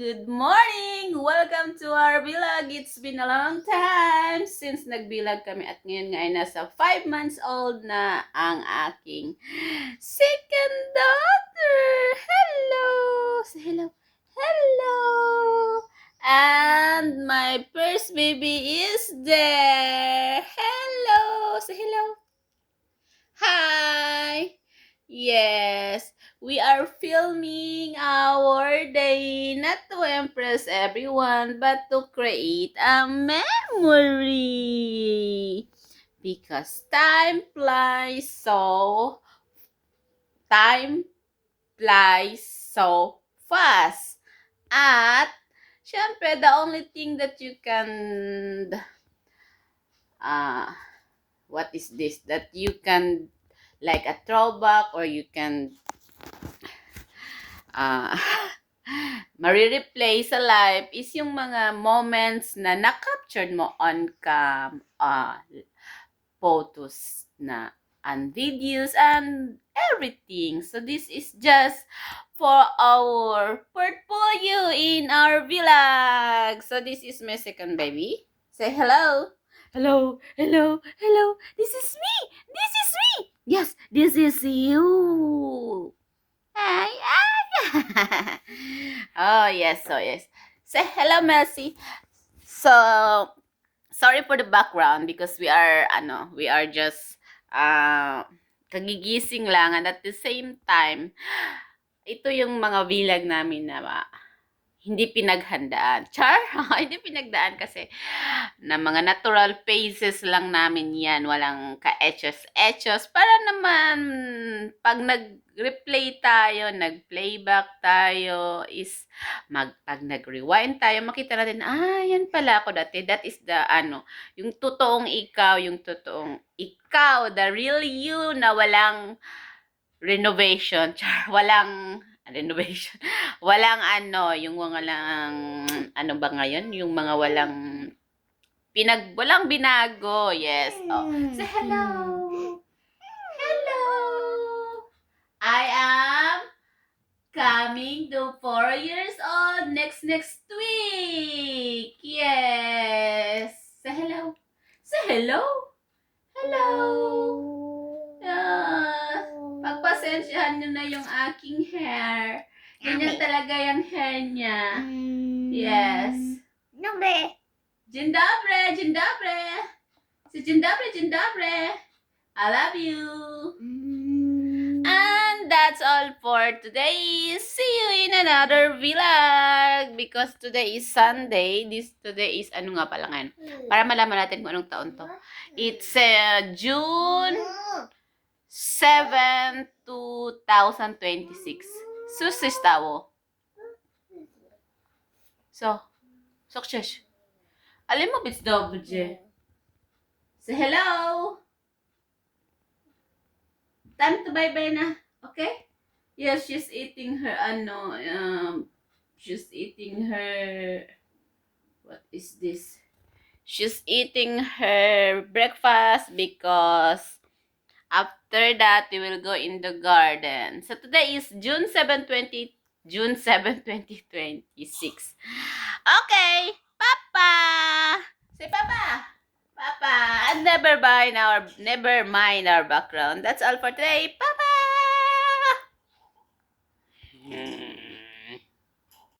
good morning! Welcome to our vlog. It's been a long time since nagbilag kami at ngayon nga ay nasa 5 months old na ang aking second daughter. Hello! Say hello. Hello! And my first baby is there. Hello! Say hello. Hi! Yes, we are filming our day not to impress everyone but to create a memory. Because time flies so fast. At syempre the only thing that you can what is this that you can like a throwback or you can marireplay sa life is yung mga moments na na-captured mo on cam, photos na and videos and everything. So this is just for our portfolio in our vlog. So this is my second baby. Say hello. Hello, hello, hello. This is me. This is me. Yes, this is you. Hi, hi. Oh, yes, so yes. Say hello, Melcy. So, sorry for the background because we are just kagigising lang and at the same time, ito yung mga vlog namin na hindi pinaghandaan. Char? Hindi pinagdaan kasi na mga natural faces lang namin yan. Walang ka-etchos-etchos. Para naman, pag nag-replay tayo, nag-playback tayo, is pag nag-rewind tayo, makita natin, yan pala ako dati. That is the, yung totoong ikaw, the real you na walang renovation. Char, walang renovation. Walang yung walang, ba ngayon? Yung mga walang binago. Yes. Oh. Say hello. Hello. I am coming to 4 years old next week. Yes. Say hello. Say hello. Hello. Pagpasensyahan nyo na yung aking hair. Ganyan talaga yung hair niya. Yes. Dzień dobry, dzień dobry. Dzień dobry, dzień dobry. I love you. And that's all for today. See you in another vlog. Because today is Sunday. Today is, nga pala ngayon? Para malaman natin kung anong taon to. It's June 7, 2026. Susis tawo. So, sukses. Alam mo, bits daw, budje. Say hello. Time to bye-bye na. Okay? Yes, she's eating her, she's eating her, what is this? She's eating her breakfast because after that, we will go in the garden. So today is June 7, 2026. Okay, Papa. Say Papa. Papa. And never mind our background. That's all for today. Papa.